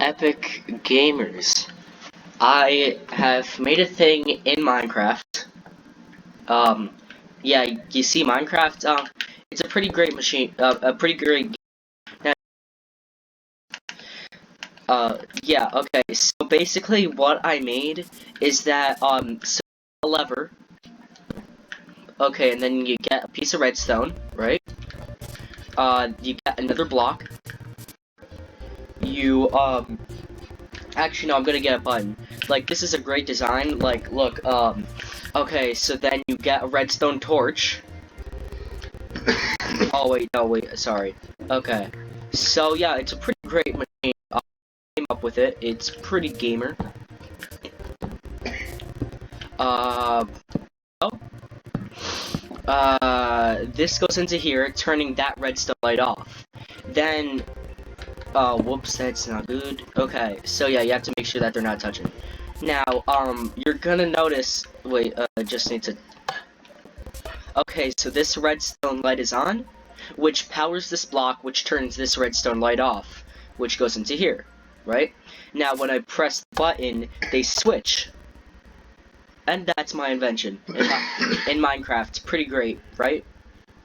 Epic Gamers. I have made a thing in Minecraft. Yeah, you see Minecraft, it's a pretty great machine, a pretty great game. Yeah, okay, so basically what I made is that, so a lever, okay, and then you get a piece of redstone, right? You get another block, you, actually, no, I'm gonna get a button. Like, this is a great design. Like, look, okay, so then you get a redstone torch. Oh, wait, no, wait, sorry. Okay. So, yeah, it's a pretty great machine. I came up with it. It's pretty gamer. Oh. This goes into here, turning that redstone light off. Then, whoops, that's not good. Okay, so yeah, you have to make sure that they're not touching. Now, you're gonna notice, wait, I just need to, okay, so this redstone light is on, which powers this block, which turns this redstone light off, which goes into here, right? Now, when I press the button, they switch. And that's my invention in Minecraft. Pretty great, right?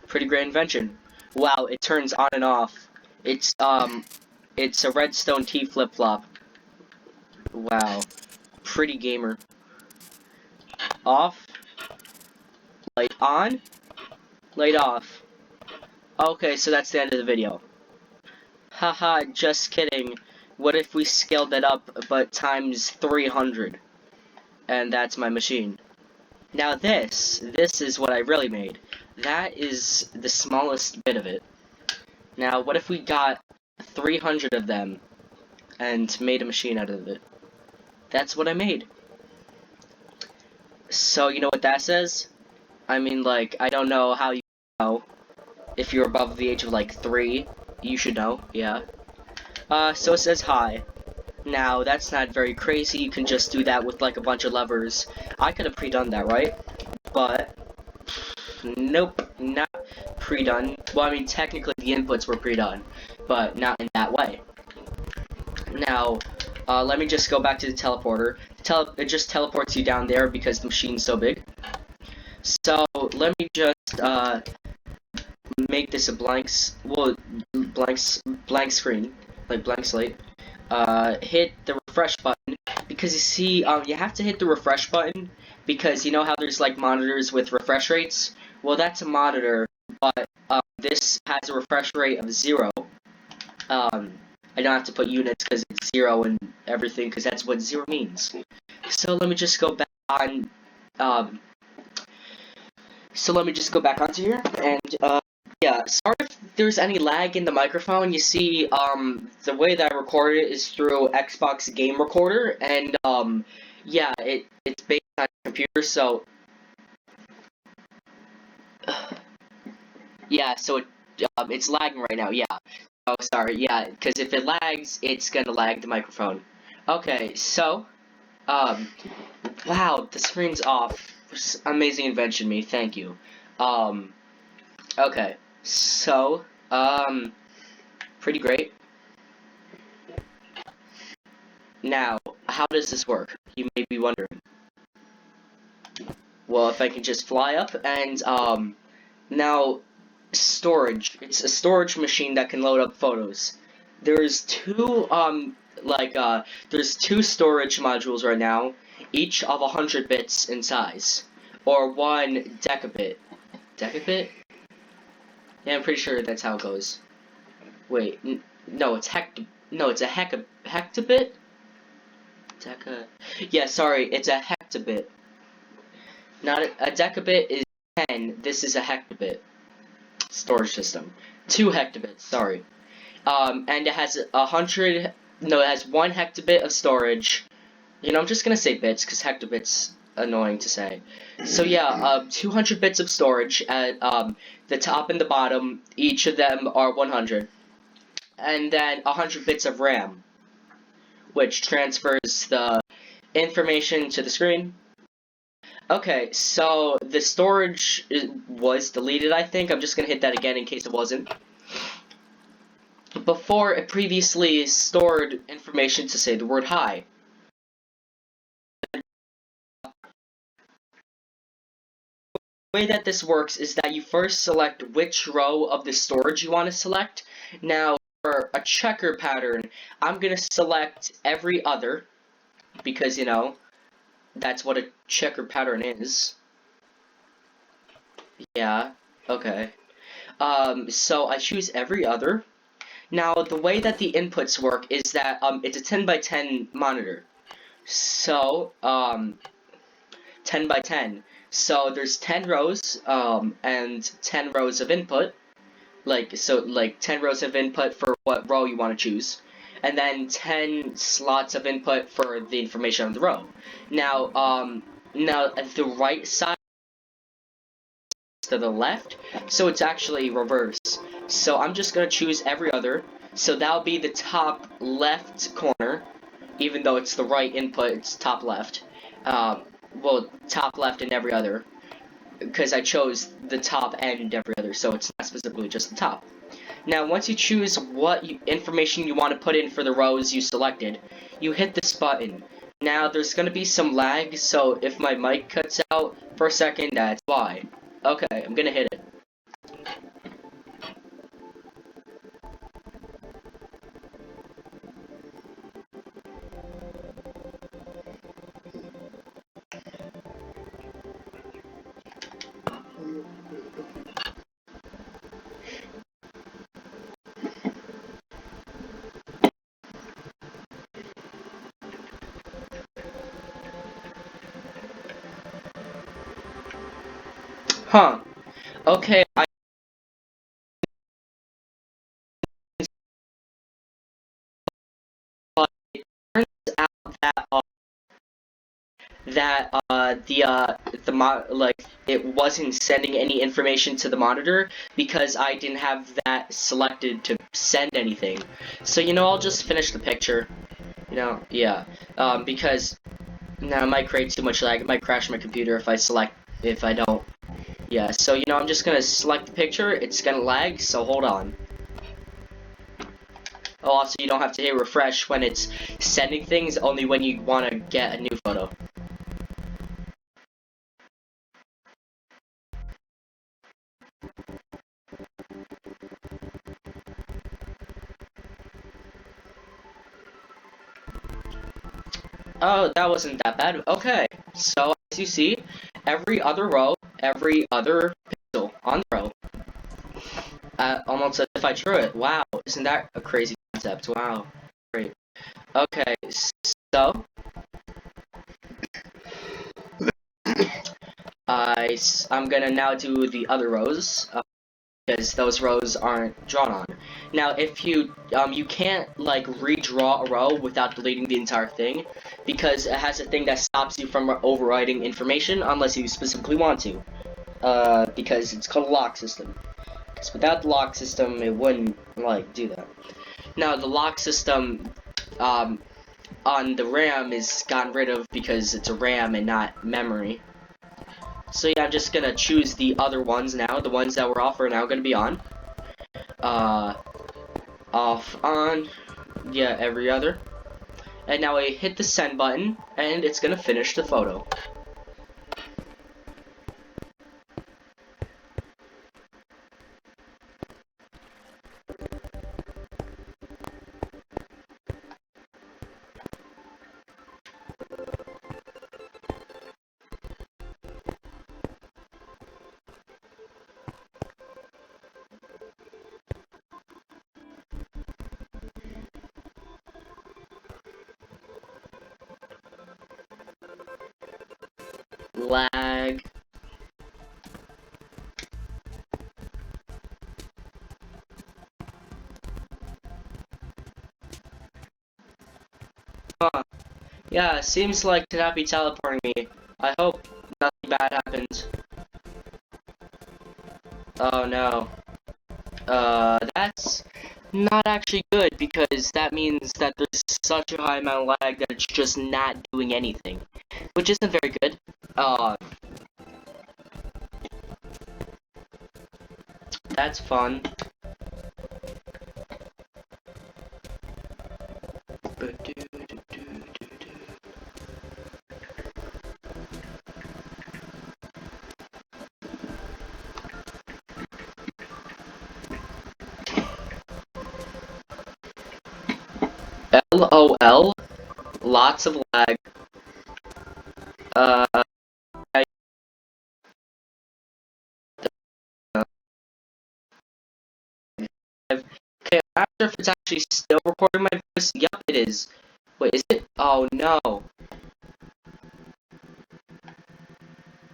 Pretty great invention. Wow, it turns on and off. It's a redstone T flip-flop. Wow. Pretty gamer. Off. Light on. Light off. Okay, so that's the end of the video. Haha, just kidding. What if we scaled that up, but times 300? And that's my machine. Now this is what I really made. That is the smallest bit of it. Now, what if we got 300 of them and made a machine out of it? That's what I made. So, you know what that says? I mean, like, I don't know how you know. If you're above the age of, like, 3, you should know, yeah. So it says hi. Now, that's not very crazy. You can just do that with, like, a bunch of levers. I could have pre-done that, right? But, nope, not pre-done. Well, I mean, technically the inputs were pre-done, but not in that way. Now, let me just go back to the teleporter. It just teleports you down there because the machine's so big. So, let me just, make this a blank screen, like blank slate. Hit the refresh button, because you see, you have to hit the refresh button, because you know how there's, like, monitors with refresh rates? Well, that's a monitor, but, this has a refresh rate of 0. I don't have to put units because it's 0 and everything, because that's what 0 means. So let me just go back on, onto here, and, yeah, sorry if there's any lag in the microphone. You see, the way that I record it is through Xbox Game Recorder, and, yeah, it's based on a computer, so, yeah, so it's lagging right now, yeah. Oh, sorry, yeah, because if it lags, it's gonna lag the microphone. Okay, so, wow, the screen's off. Amazing invention, me, thank you. Okay, so, pretty great. Now, how does this work? You may be wondering. Well, if I can just fly up and, now, storage. It's a storage machine that can load up photos. There's two, there's 2 storage modules right now, each of 100 bits in size. Or 1 decabit. Decabit? Yeah, I'm pretty sure that's how it goes. Wait, no, it's it's a hectabit? Yeah, sorry, it's a hectabit. Not a decabit is 10, this is a hectabit. Storage system. 2 hectabits, sorry. And it has it has 1 hectabit of storage. You know, I'm just gonna say bits, because hectabit's annoying to say. So yeah, 200 bits of storage at, the top and the bottom, each of them are 100. And then 100 bits of RAM, which transfers the information to the screen. Okay, so the storage was deleted, I think. I'm just gonna hit that again in case it wasn't. before it previously stored information to say the word hi. The way that this works is that you first select which row of the storage you want to select. Now, for a checker pattern, I'm going to select every other, because, you know, that's what a checker pattern is. Yeah, okay. So I choose every other. Now, the way that the inputs work is that, it's a 10 by 10 monitor. So, 10 by 10. So there's 10 rows, and 10 rows of input. Like 10 rows of input for what row you want to choose, and then 10 slots of input for the information on the row. Now at the right side to the left, so it's actually reverse. So I'm just gonna choose every other. So that'll be the top left corner, even though it's the right input, it's top left. Well, top left and every other, because I chose the top and every other, so it's not specifically just the top. Now, once you choose what information you want to put in for the rows you selected, you hit this button. Now, there's going to be some lag, so if my mic cuts out for a second, that's why. Okay, I'm going to hit it. Huh. Okay, I but it turns out that it wasn't sending any information to the monitor because I didn't have that selected to send anything. So, you know, I'll just finish the picture. You know, yeah. Because now it might create too much lag. It might crash my computer if I don't. Yeah, so, you know, I'm just gonna select the picture. It's gonna lag, so hold on. Oh, also, you don't have to hit refresh when it's sending things, only when you want to get a new photo. Oh, that wasn't that bad. Okay, so as you see, every other row, every other pixel on the row, almost as if I drew it. Wow, isn't that a crazy concept? Wow, great. Okay, so I'm gonna now do the other rows, because those rows aren't drawn on. Now, if you you can't like redraw a row without deleting the entire thing, because it has a thing that stops you from overwriting information unless you specifically want to. Because it's called a lock system. Because without the lock system, it wouldn't like do that. Now, the lock system on the RAM is gotten rid of because it's a RAM and not memory. So yeah, I'm just gonna choose the other ones now. The ones that were off are now gonna be on. Off, on, yeah, every other. And now I hit the send button, and it's gonna finish the photo. Lag. Huh. Yeah, seems like to not be teleporting me. I hope nothing bad happens. Oh no. That's not actually good, because that means that there's such a high amount of lag that it's just not doing anything, which isn't very good. That's fun. LOL. Lots of lag. Uh, I, okay, I'm not sure if it's actually still recording my voice. Yup, it is. Wait, is it? Oh no.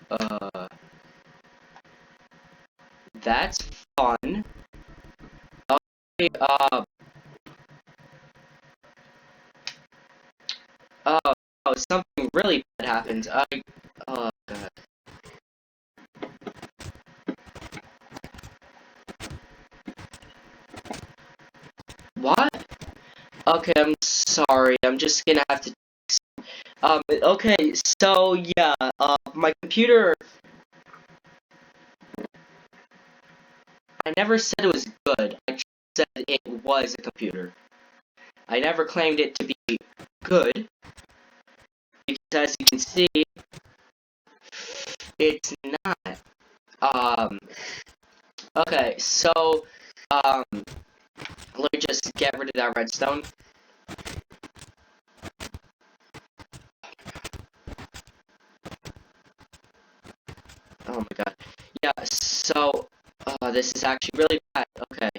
Uh, that's fun. Okay, oh, oh, something really bad happened. Oh god. What? Okay, I'm sorry. I'm just gonna have to. Okay, so yeah, my computer. I never said it was good. I just said it was a computer. I never claimed it to be good, because as you can see, it's not. Um, okay, so, let me just get rid of that redstone. Oh my god. Yeah, so, this is actually really bad. Okay.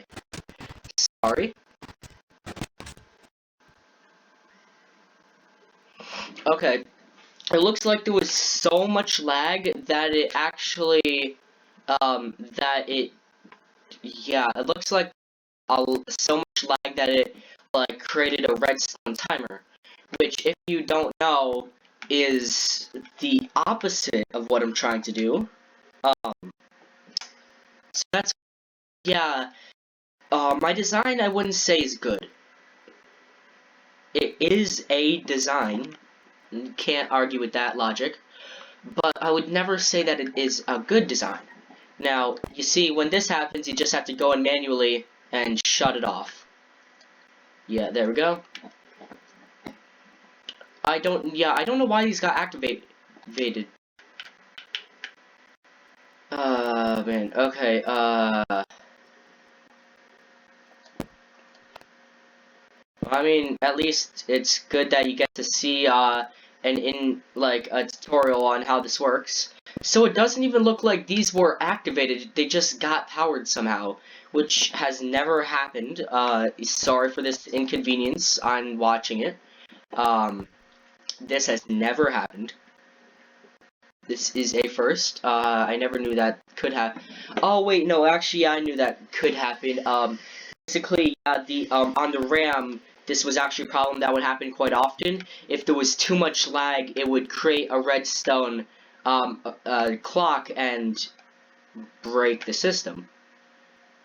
Sorry. Okay. It looks like there was so much lag that it actually, yeah, it looks like so much lag that it, like, created a redstone timer. Which, if you don't know, is the opposite of what I'm trying to do. So that's, yeah, my design I wouldn't say is good. It is a design, can't argue with that logic, but I would never say that it is a good design. Now, you see, when this happens, you just have to go in manually and shut it off. Yeah, there we go. I don't know why these got activated. Man, okay, I mean, at least it's good that you get to see, like, a tutorial on how this works. So it doesn't even look like these were activated, they just got powered somehow, which has never happened. Sorry for this inconvenience on watching it. This has never happened. This is a first. I never knew that could happen. Oh wait, no, actually I knew that could happen. Basically, on the RAM, this was actually a problem that would happen quite often. If there was too much lag, it would create a redstone clock and break the system.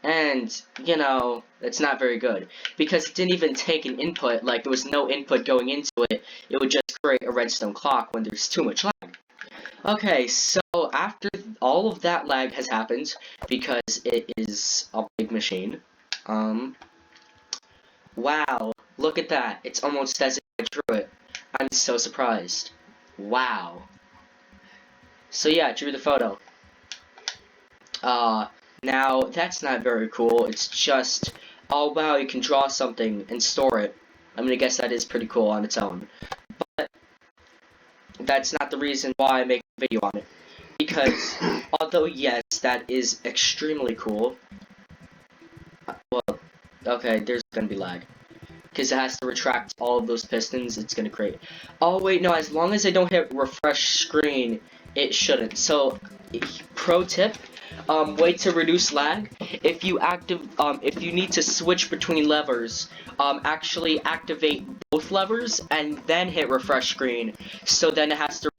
And, you know, it's not very good. Because it didn't even take an input, like there was no input going into it, it would just create a redstone clock when there's too much lag. Okay, so after all of that lag has happened, because it is a big machine, wow, look at that, it's almost as if I drew it. I'm so surprised. Wow. So yeah, I drew the photo. Now, that's not very cool, it's just, oh wow, you can draw something and store it. I'm gonna guess that is pretty cool on its own. But, that's not the reason why I make a video on it. Because, although yes, that is extremely cool, well, okay, there's gonna be lag. Because it has to retract all of those pistons, it's gonna create. Oh wait, no, as long as I don't hit refresh screen, it shouldn't. So, pro tip, way to reduce lag, if you need to switch between levers, actually activate both levers and then hit refresh screen, so then it has to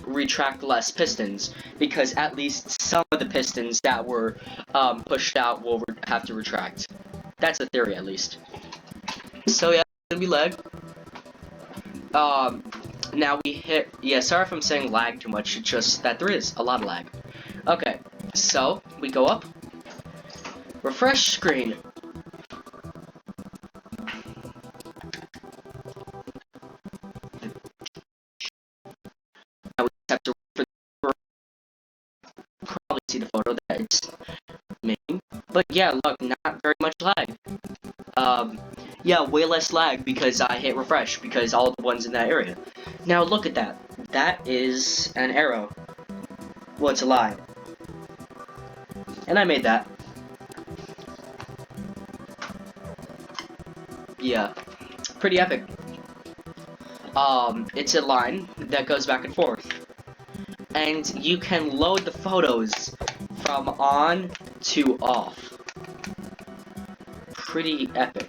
retract less pistons, because at least some of the pistons that were pushed out will have to retract. That's a theory, at least. So yeah, it's gonna be lag. Now we hit, yeah, sorry if I'm saying lag too much, it's just that there is a lot of lag. Okay, so, we go up, refresh screen. it's making. But yeah, look, not very much lag. Yeah, way less lag because I hit refresh because all the ones in that area. Now look at that. That is an arrow. Well, it's a line. And I made that. Yeah, pretty epic. It's a line that goes back and forth. And you can load the photos from on to off. Pretty epic.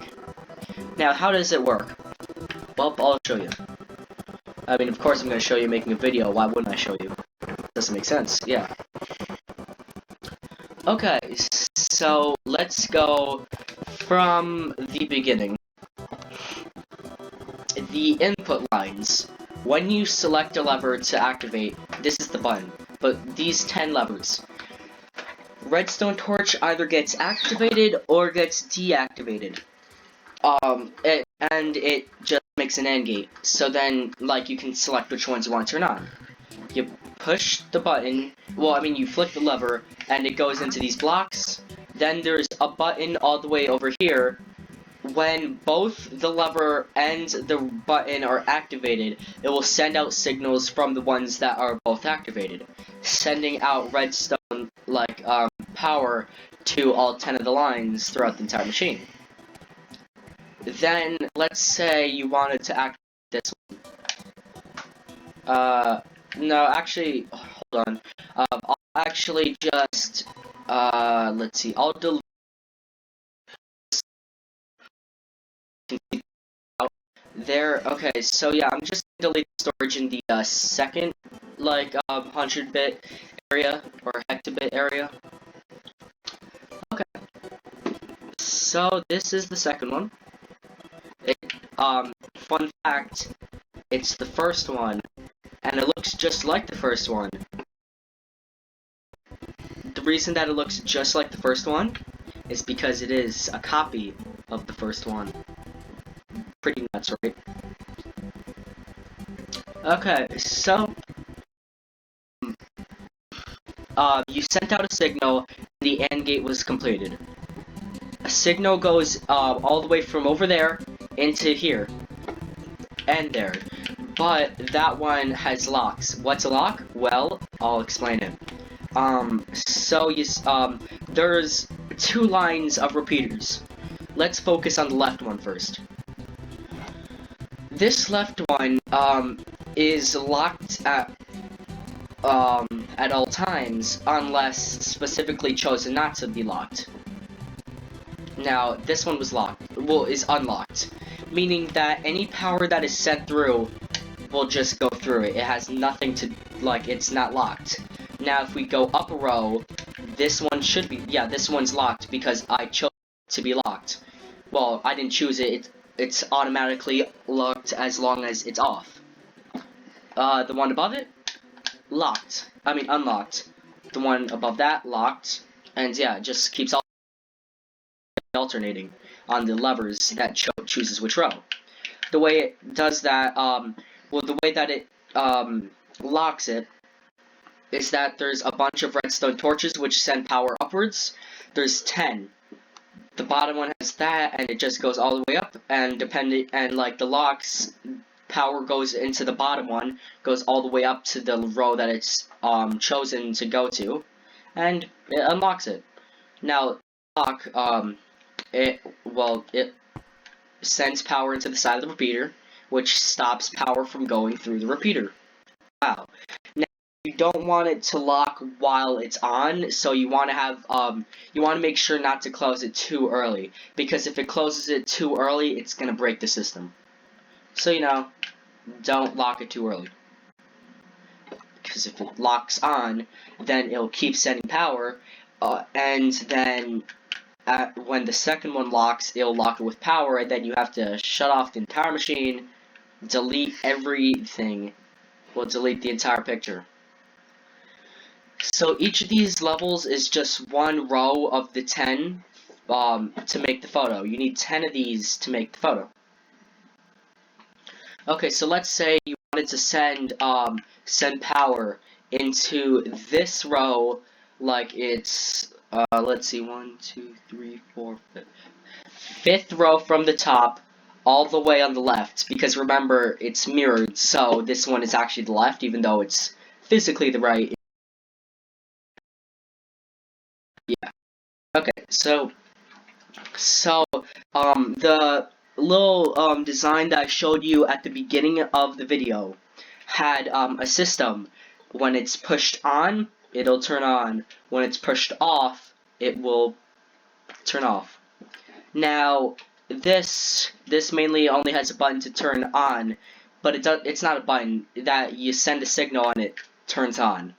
Now, how does it work? Well, I'll show you. I mean, of course I'm going to show you making a video. Why wouldn't I show you? Doesn't make sense. Yeah. Okay, so let's go from the beginning. The input lines. When you select a lever to activate, this is the button. But these 10 levers. Redstone torch either gets activated or gets deactivated. And it just makes an AND gate. So then, like, you can select which ones you want to turn on. You push the button, well, I mean, you flick the lever, and it goes into these blocks. Then there's a button all the way over here. When both the lever and the button are activated, it will send out signals from the ones that are both activated, sending out redstone, like, power to all 10 of the lines throughout the entire machine. Then, let's say you wanted to activate this one. No, actually, hold on. I'll actually just, let's see, I'll delete out there. Okay, so yeah, I'm just gonna delete storage in the, second, like, 100-bit area, or hectobit area. Okay, so this is the second one. Fun fact, it's the first one, and it looks just like the first one. The reason that it looks just like the first one is because it is a copy of the first one. Pretty nuts, right? Okay, so you sent out a signal, and the AND gate was completed. A signal goes all the way from over there into here and there, but that one has locks. What's a lock? Well, I'll explain it. So there's 2 lines of repeaters. Let's focus on the left one first. This left one, is locked at all times, unless specifically chosen not to be locked. Now, this one was locked, well, is unlocked, meaning that any power that is sent through will just go through it. It has nothing to, like, it's not locked. Now, if we go up a row, this one should be, yeah, this one's locked because I chose it to be locked. Well, I didn't choose it, it's automatically locked as long as it's off. The one above it, locked. I mean, unlocked. The one above that, locked. And yeah, it just keeps alternating on the levers that chooses which row. The way it does that, well, the way that it locks it is that there's a bunch of redstone torches which send power upwards. There's 10. The bottom one has that, and it just goes all the way up, and like the locks, power goes into the bottom one, goes all the way up to the row that it's chosen to go to, and it unlocks it. Now, lock, it sends power into the side of the repeater, which stops power from going through the repeater. Wow. Now, you don't want it to lock while it's on, so you want to have, you want to make sure not to close it too early, because if it closes it too early, it's going to break the system. So, you know, don't lock it too early. Because if it locks on, then it'll keep sending power, and then when the second one locks, it'll lock it with power, and then you have to shut off the entire machine, delete everything, well, delete the entire picture. So each of these levels is just one row of the 10 to make the photo. You need 10 of these to make the photo. Okay, so let's say you wanted to send power into this row like it's let's see, 1, 2, 3, 4, 5. Fifth row from the top, all the way on the left. Because remember, it's mirrored, so this one is actually the left, even though it's physically the right. Yeah. Okay. So the little design that I showed you at the beginning of the video had a system. When it's pushed on, it'll turn on. When it's pushed off, it will turn off. Now, this mainly only has a button to turn on, but it's not a button that you send a signal and it turns on.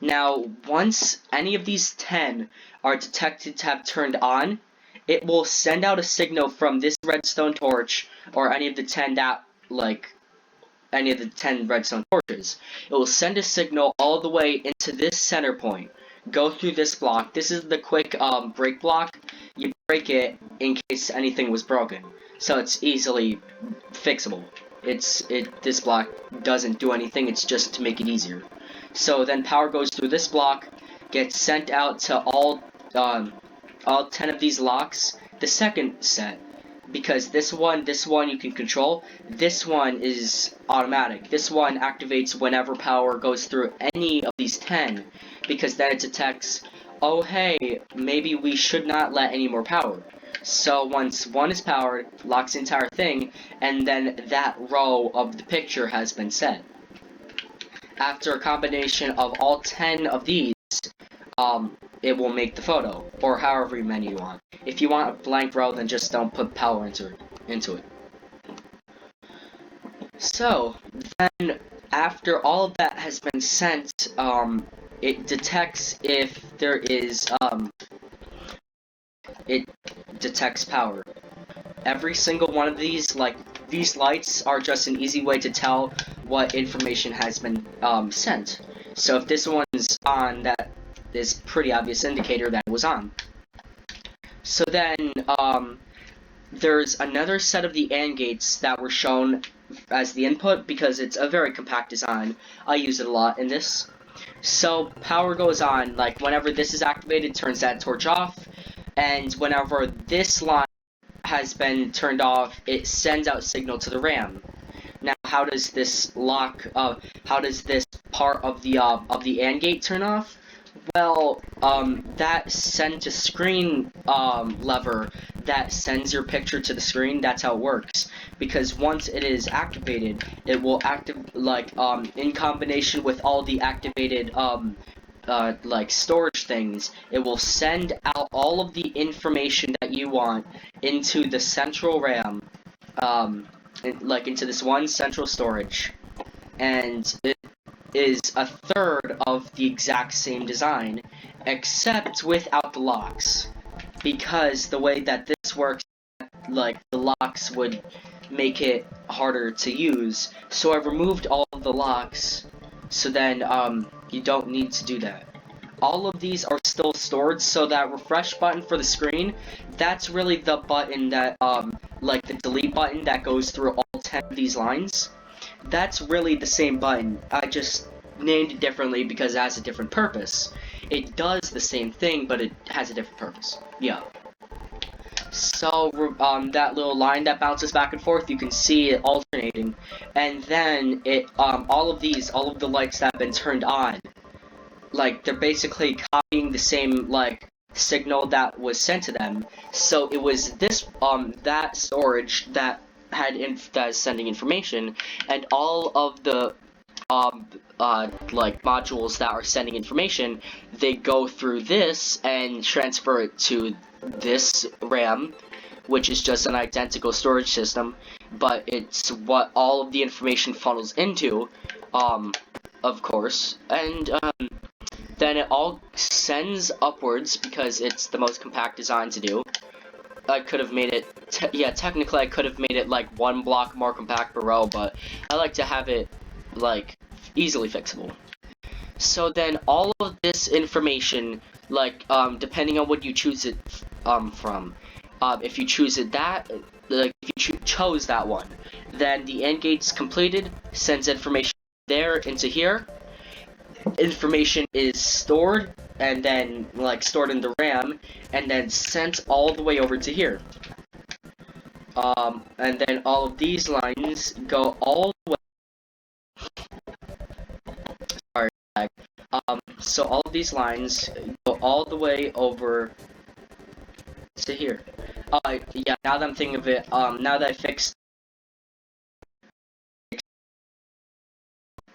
Now, once any of these 10 are detected to have turned on, it will send out a signal from this redstone torch, or any of the 10 that, like, any of the 10 redstone torches. It will send a signal all the way into this center point. Go through this block. This is the quick break block. You break it in case anything was broken, so it's easily fixable. This block doesn't do anything. It's just to make it easier. So then power goes through this block, gets sent out to all 10 of these locks. The second set, because this one you can control. This one is automatic. This one activates whenever power goes through any of these 10, because then it detects, oh hey, maybe we should not let any more power. So once one is powered, locks the entire thing, and then that row of the picture has been set. After a combination of all 10 of these, it will make the photo, or however many you want. If you want a blank row, then just don't put power into it. So, then, after all of that has been sent, it detects if there is, it detects power. Every single one of these, like, these lights are just an easy way to tell what information has been, sent. So if this one's on, that is pretty obvious indicator that it was on. So then, there's another set of the AND gates that were shown as the input because it's a very compact design. I use it a lot in this. So power goes on, like whenever this is activated, turns that torch off, and whenever this line has been turned off, it sends out signal to the RAM. Now, how does this how does this part of the AND gate turn off? Well, that send to screen lever that sends your picture to the screen, that's how it works. Because once it is activated, it will in combination with all the activated like storage things, it will send out all of the information that you want into the central RAM, into this one central storage, and it is a third of the exact same design, except without the locks. Because the way that this works, like, the locks would make it harder to use, so I removed all of the locks, so then, you don't need to do that. All of these are still stored, so that refresh button for the screen, that's really the button that, like the delete button that goes through all 10 of these lines. That's really the same button. I just named it differently because it has a different purpose. It does the same thing, but it has a different purpose. Yeah. So, that little line that bounces back and forth, you can see it alternating. And then, all of the lights that have been turned on, like, they're basically copying the same, like, signal that was sent to them. So it was this, that storage that that is sending information, and all of the, like, modules that are sending information, they go through this and transfer it to this RAM, which is just an identical storage system, but it's what all of the information funnels into, of course, and, then it all sends upwards because it's the most compact design to do. I could have made it, technically I could have made it like one block more compact per row, but I like to have it like easily fixable. So then all of this information, like, depending on what you choose it from, if you choose it if you chose that one, then the AND gate's completed, sends information there into here. Information is stored and then like stored in the RAM, and then sent all the way over to here. And then all of these lines go all the way. Sorry, so all of these lines go all the way over to here. Yeah. Now that I'm thinking of it, now that I fixed,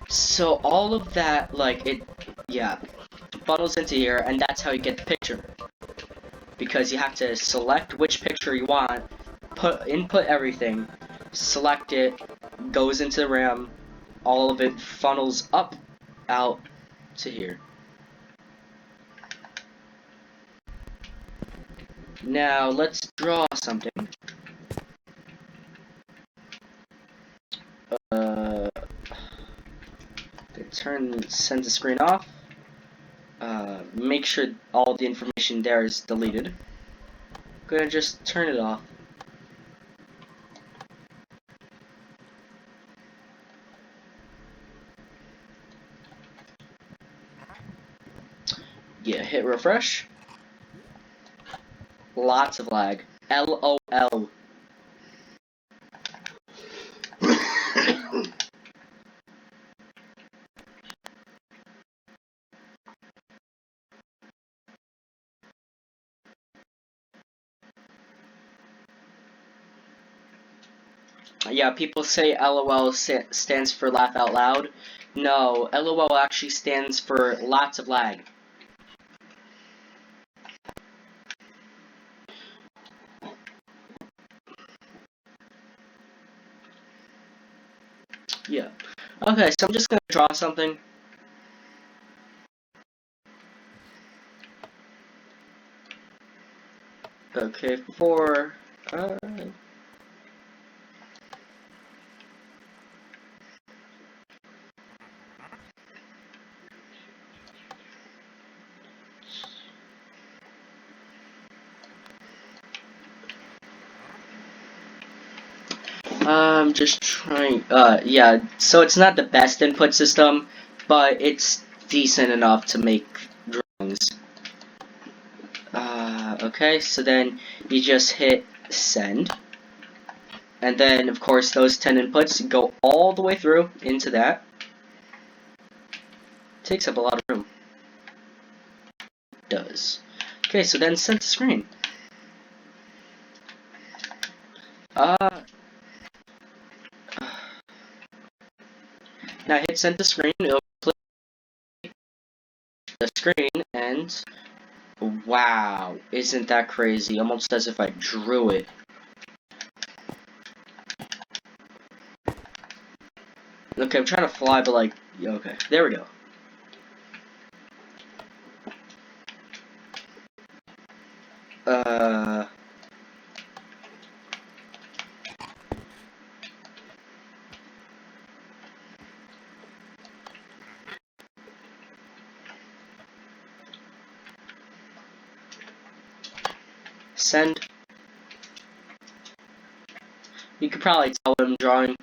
so all of that, like yeah, funnels into here, and that's how you get the picture. Because you have to select which picture you want, input everything, select it, goes into the RAM, all of it funnels up, out to here. Now let's draw something. Send the screen off. Make sure all the information there is deleted. Go ahead and just turn it off. Yeah, hit refresh. Lots of lag. LOL. Yeah, people say LOL stands for laugh out loud. No, LOL actually stands for lots of lag. Yeah. Okay, so I'm just gonna draw something. Okay, for I'm just trying. Yeah. So it's not the best input system, but it's decent enough to make drawings. Okay. So then you just hit send, and then of course those 10 inputs go all the way through into that. Takes up a lot of room. It does. Okay. So then send to screen. Now hit send to screen. It'll flip the screen and. Wow, isn't that crazy? Almost as if I drew it. Okay, I'm trying to fly, but like, okay, there we go. Send. You could probably tell what I'm drawing.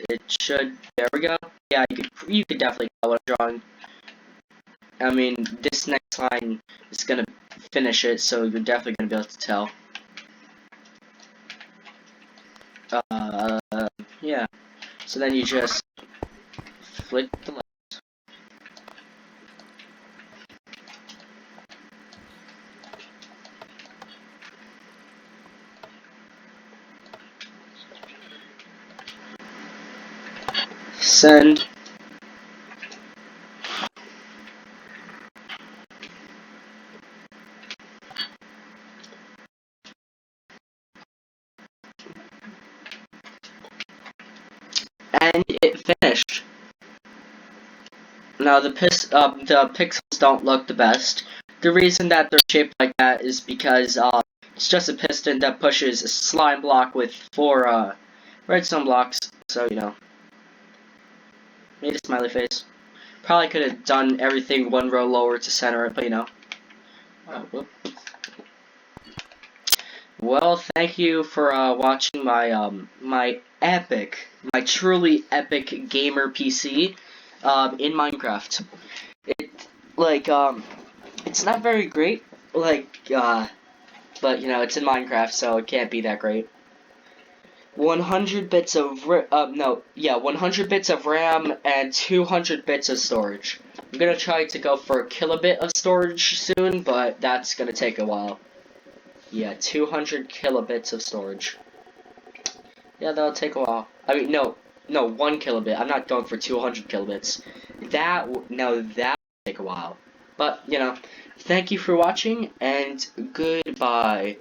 It should, there we go. Yeah, you could definitely tell what I'm drawing. I mean, this next line is gonna finish it, so you're definitely gonna be able to tell. Yeah. So then you just flick the left. Send. And it finished. Now the pixels don't look the best. The reason that they're shaped like that is because it's just a piston that pushes a slime block with 4 redstone blocks. So you know, made a smiley face. Probably could have done everything 1 row lower to center it, but you know. Well, thank you for watching my epic, my truly epic gamer PC, in Minecraft. It, like, it's not very great, like, but, you know, it's in Minecraft, so it can't be that great. 100 bits of, 100 bits of RAM and 200 bits of storage. I'm gonna try to go for a kilobit of storage soon, but that's gonna take a while. Yeah, 200 kilobits of storage. Yeah, that'll take a while. I mean, no, 1 kilobit. I'm not going for 200 kilobits. That will take a while. But, you know, thank you for watching, and goodbye.